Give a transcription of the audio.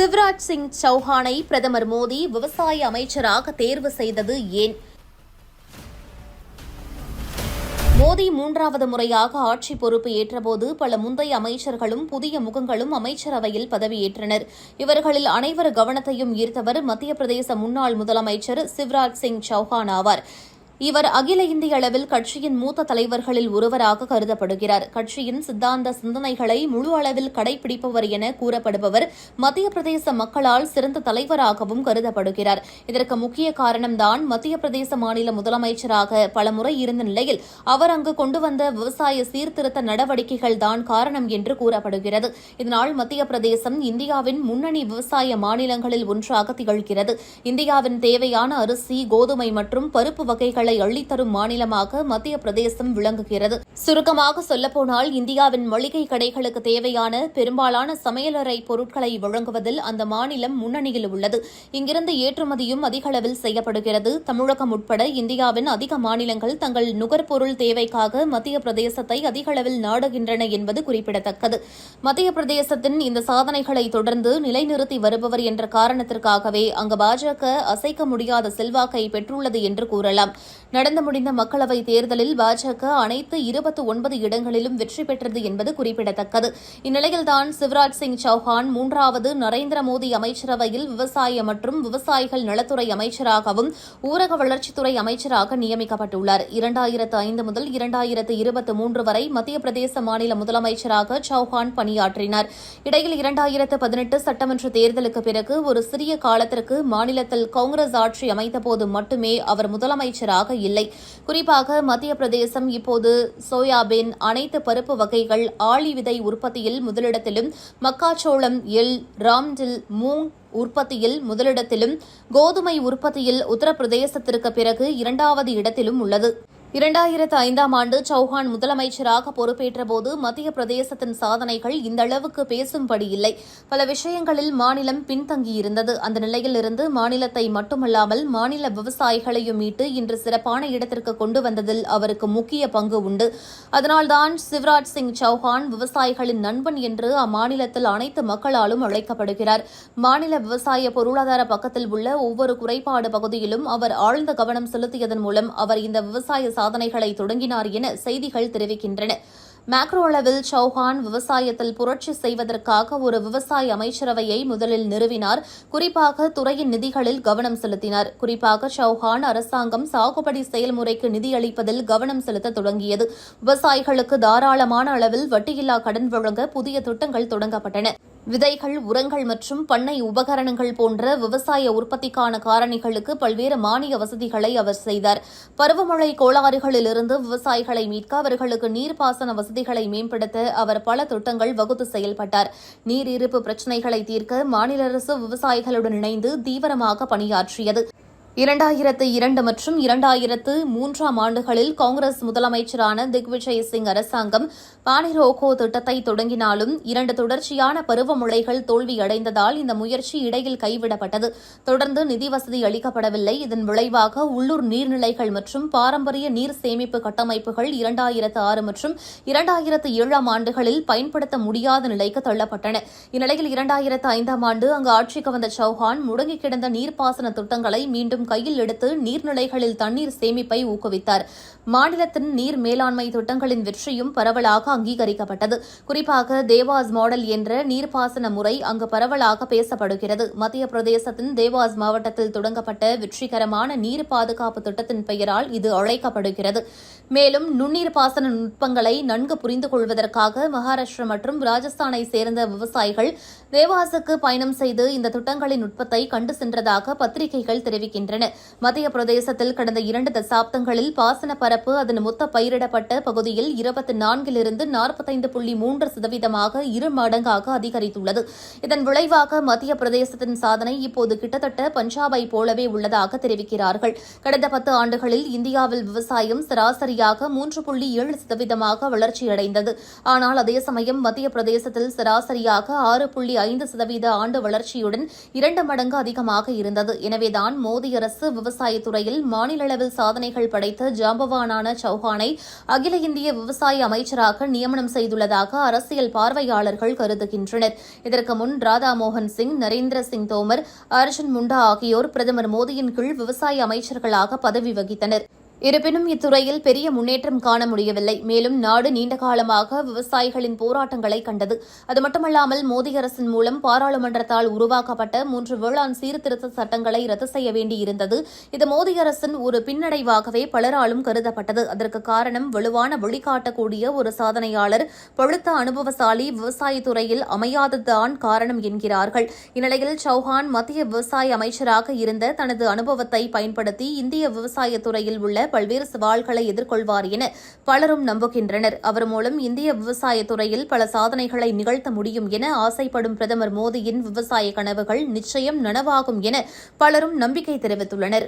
சிவராஜ் சிங் சௌஹானை பிரதமர் மோடி விவசாய அமைச்சராக தேர்வு செய்தது ஏன்? மோடி மூன்றாவது முறையாக ஆட்சி பொறுப்பு ஏற்றபோது பல முந்தைய அமைச்சர்களும் புதிய முகங்களும் அமைச்சரவையில் பதவியேற்றனர். இவர்களில் அனைவர் கவனத்தையும் ஈர்த்தவர் மத்திய பிரதேச முன்னாள் முதலமைச்சர் சிவராஜ் சிங் சௌஹான் ஆவார். இவர் அகில இந்திய அளவில் கட்சியின் மூத்த தலைவர்களில் ஒருவராக கருதப்படுகிறார். கட்சியின் சித்தாந்த சிந்தனைகளை முழு அளவில் கடைபிடிப்பவர் என கூறப்படுபவர் மத்திய பிரதேச மக்களால் சிறந்த தலைவராகவும் கருதப்படுகிறார். இதற்கு முக்கிய காரணம்தான் மத்திய பிரதேச மாநில முதலமைச்சராக பலமுறை இருந்த நிலையில் அவர் அங்கு கொண்டு வந்த விவசாய சீர்திருத்த நடவடிக்கைகள் தான் காரணம் என்று கூறப்படுகிறது. இதனால் மத்திய பிரதேசம் இந்தியாவின் முன்னணி விவசாய மாநிலங்களில் ஒன்றாக திகழ்கிறது. இந்தியாவின் தேவையான அரிசி, கோதுமை மற்றும் பருப்பு வகைகளை அள்ளித்தரும் மாநிலமாக மத்திய பிரதேசம் விளங்குகிறது. சுருக்கமாக சொல்லப்போனால் இந்தியாவின் மளிகை கடைகளுக்கு தேவையான பெரும்பாலான சமையலறை பொருட்களை வழங்குவதில் அந்த மாநிலம் முன்னணியில் உள்ளது. இங்கிருந்து ஏற்றுமதியும் அதிக அளவில் செய்யப்படுகிறது. தமிழகம் உட்பட இந்தியாவின் அதிக மாநிலங்கள் தங்கள் நுகர்பொருள் தேவைக்காக மத்திய பிரதேசத்தை அதிக அளவில் நாடுகின்றன என்பது குறிப்பிடத்தக்கது. மத்திய பிரதேசத்தின் இந்த சாதனைகளை தொடர்ந்து நிலைநிறுத்தி வருபவர் என்ற காரணத்திற்காகவே அங்கு பாஜக அசைக்க முடியாத செல்வாக்கை பெற்றுள்ளது என்று கூறலாம். நடந்து முடிந்த மக்களவைத் தேர்தலில் பாஜக அனைத்து 29 இடங்களிலும் வெற்றி பெற்றது என்பது குறிப்பிடத்தக்கது. இந்நிலையில்தான் சிவராஜ் சிங் சௌஹான் மூன்றாவது நரேந்திர மோடி அமைச்சரவையில் விவசாய மற்றும் விவசாயிகள் நலத்துறை அமைச்சராகவும் ஊரக வளர்ச்சித்துறை அமைச்சராக நியமிக்கப்பட்டுள்ளார். 2005 முதல் 2023 வரை மத்திய பிரதேச மாநில முதலமைச்சராக சௌஹான் பணியாற்றினார். இடையில் 2018 சட்டமன்ற தேர்தலுக்கு பிறகு ஒரு சிறிய காலத்திற்கு மாநிலத்தில் காங்கிரஸ் ஆட்சி அமைத்தபோது மட்டுமே அவர் முதலமைச்சராக இல்லை. குறிப்பாக மத்திய பிரதேசம் இப்போது சோயாபீன், அனைத்து பருப்பு வகைகள், ஆளி விதை உற்பத்தியில் முதலிடத்திலும், மக்காச்சோளம், எள், ராம்டில், மூங் உற்பத்தியில் முதலிடத்திலும், கோதுமை உற்பத்தியில் உத்தரப்பிரதேசத்திற்கு பிறகு 2வது இடத்திலும் உள்ளது. 2005ஆம் ஆண்டு சௌஹான் முதலமைச்சராக பொறுப்பேற்றபோது மத்திய பிரதேசத்தின் சாதனைகள் இந்த அளவுக்கு பேசும்படி இல்லை. பல விஷயங்களில் மாநிலம் பின்தங்கியிருந்தது. அந்த நிலையில் இருந்து மாநிலத்தை மட்டுமல்லாமல் மாநில விவசாயிகளையும் மீட்டு இன்று சிறப்பான இடத்திற்கு கொண்டு வந்ததில் அவருக்கு முக்கிய பங்கு உண்டு. அதனால்தான் சிவராஜ் சிங் சௌஹான் விவசாயிகளின் நண்பன் என்று அம்மாநிலத்தில் அனைத்து மக்களாலும் அழைக்கப்படுகிறார். மாநில விவசாய பொருளாதார பக்கத்தில் உள்ள ஒவ்வொரு குறைபாடு பகுதியிலும் அவர் ஆழ்ந்த கவனம் செலுத்தியதன் மூலம் அவர் இந்த விவசாய சாதனைகளை தொடங்கினார் என செய்திகள் தெரிவிக்கின்றன. மேக்ரோ அளவில் சௌஹான் விவசாயத்தில் புரட்சி செய்வதற்காக ஒரு விவசாய அமைச்சரவையை முதலில் நிறுவினார். குறிப்பாக துறையின் நிதிகளில் கவனம் செலுத்தினார். குறிப்பாக சௌஹான் அரசாங்கம் சாகுபடி செயல்முறைக்கு நிதியளிப்பதில் கவனம் செலுத்த தொடங்கியது. விவசாயிகளுக்கு தாராளமான அளவில் வட்டியில்லா கடன் வழங்க புதிய திட்டங்கள் தொடங்கப்பட்டன. விதைகள், உரங்கள் மற்றும் பண்ணை உபகரணங்கள் போன்ற விவசாய உற்பத்திக்கான காரணிகளுக்கு பல்வேறு மானிய வசதிகளை அவர் செய்தார். பருவமழை கோளாறுகளிலிருந்து விவசாயிகளை மீட்க அவர்களுக்கு நீர்ப்பாசன வசதிகளை மேம்படுத்த அவர் பல திட்டங்கள் வகுத்து செயல்பட்டார். நீர் இருப்பு பிரச்சினைகளை தீர்க்க மாநில அரசு விவசாயிகளுடன் இணைந்து தீவிரமாக பணியாற்றியது. 2002 மற்றும் 2003ஆம் ஆண்டுகளில் காங்கிரஸ் முதலமைச்சரான திக்விஜய் சிங் அரசாங்கம் பானி ரோகோ திட்டத்தை தொடங்கினாலும் 2 தொடர்ச்சியான பருவமழைகள் தோல்வியடைந்ததால் இந்த முயற்சி இடையில் கைவிடப்பட்டது. தொடர்ந்து நிதி வசதி அளிக்கப்படவில்லை. இதன் விளைவாக உள்ளூர் நீர்நிலைகள் மற்றும் பாரம்பரிய நீர் சேமிப்பு கட்டமைப்புகள் 2006 மற்றும் 2007ஆம் ஆண்டுகளில் பயன்படுத்த முடியாத நிலைக்கு தள்ளப்பட்டன. இந்நிலையில் 2005ஆம் ஆண்டு அங்கு ஆட்சிக்கு வந்த சௌஹான் முடங்கி கிடந்த நீர்ப்பாசன திட்டங்களை மீண்டும் கையில் எடுத்து நீர்நிலைகளில் தண்ணீர் சேமிப்பை ஊக்குவித்தார். மாநிலத்தின் நீர் மேலாண்மை திட்டங்களின் வெற்றியும் பரவலாக அங்கீகரிக்கப்பட்டது. குறிப்பாக தேவாஸ் மாடல் என்ற நீர்ப்பாசன முறை அங்கு பரவலாக பேசப்படுகிறது. மத்திய பிரதேசத்தின் தேவாஸ் மாவட்டத்தில் தொடங்கப்பட்ட வெற்றிகரமான நீர் பாதுகாப்பு திட்டத்தின் பெயரால் இது அழைக்கப்படுகிறது. மேலும் நுண்ணீர் பாசன நுட்பங்களை நன்கு புரிந்து கொள்வதற்காக மகாராஷ்டிரா மற்றும் ராஜஸ்தானை சேர்ந்த விவசாயிகள் தேவாஸுக்கு பயணம் செய்து இந்த திட்டங்களின் நுட்பத்தை கண்டு சென்றதாக பத்திரிகைகள் தெரிவிக்கின்றன. மத்திய பிரதேசத்தில் கடந்த 2 தசாப்தங்களில் பாசன பரப்பு அதன் மொத்த பயிரிடப்பட்ட பகுதியில் 24லிருந்து 45.3% 2 மடங்காக அதிகரித்துள்ளது. இதன் விளைவாக மத்திய பிரதேசத்தின் சாதனை இப்போது கிட்டத்தட்ட பஞ்சாபை போலவே உள்ளதாக தெரிவிக்கிறார்கள். கடந்த 10 ஆண்டுகளில் இந்தியாவில் விவசாயம் சராசரியாக 3.7% வளர்ச்சியடைந்தது. ஆனால் அதே சமயம் மத்திய பிரதேசத்தில் சராசரியாக 6.5% ஆண்டு வளர்ச்சியுடன் 2 மடங்கு அதிகமாக இருந்தது. எனவேதான் மோடி அரசு விவசாயத்துறையில் மாநில அளவில் சாதனைகள் படைத்த ஜாம்பவானான சௌஹானை அகில இந்திய விவசாய அமைச்சராக நியமனம் செய்துள்ளதாக அரசியல் பார்வையாளர்கள் கருதுகின்றனர். இதற்கு முன் ராதா மோகன் சிங், நரேந்திர சிங் தோமர், அர்ஜுன் முண்டா ஆகியோர் பிரதமர் மோடியின் கீழ் விவசாய அமைச்சர்களாக பதவி வகித்தனர். இருப்பினும் இத்துறையில் பெரிய முன்னேற்றம் காண முடியவில்லை. மேலும் நாடு நீண்ட காலமாக விவசாயிகளின் போராட்டங்களை கண்டது. அது மட்டுமல்லாமல் மோடி அரசின் மூலம் பாராளுமன்றத்தால் உருவாக்கப்பட்ட 3 வேளாண் சீர்திருத்த சட்டங்களை ரத்து செய்ய வேண்டியிருந்தது. இது மோடி அரசின் ஒரு பின்னடைவாகவே பலராலும் கருதப்பட்டது. அதற்கு காரணம் வலுவான வழிகாட்டக்கூடிய ஒரு சாதனையாளர், பழுத்த அனுபவசாலி விவசாயத்துறையில் அமையாததுதான் காரணம் என்கிறார்கள். இந்நிலையில் சௌஹான் மத்திய விவசாய அமைச்சராக இருந்த தனது அனுபவத்தை பயன்படுத்தி இந்திய விவசாயத்துறையில் உள்ள பல்வேறு சவால்களை எதிர்கொள்வார் என பலரும் நம்புகின்றனர். அவர் மூலம் இந்திய விவசாயத்துறையில் பல சாதனைகளை நிகழ்த்த முடியும் என ஆசைப்படும் பிரதமர் மோடியின் விவசாய கனவுகள் நிச்சயம் நனவாகும் என பலரும் நம்பிக்கை தெரிவித்துள்ளனர்.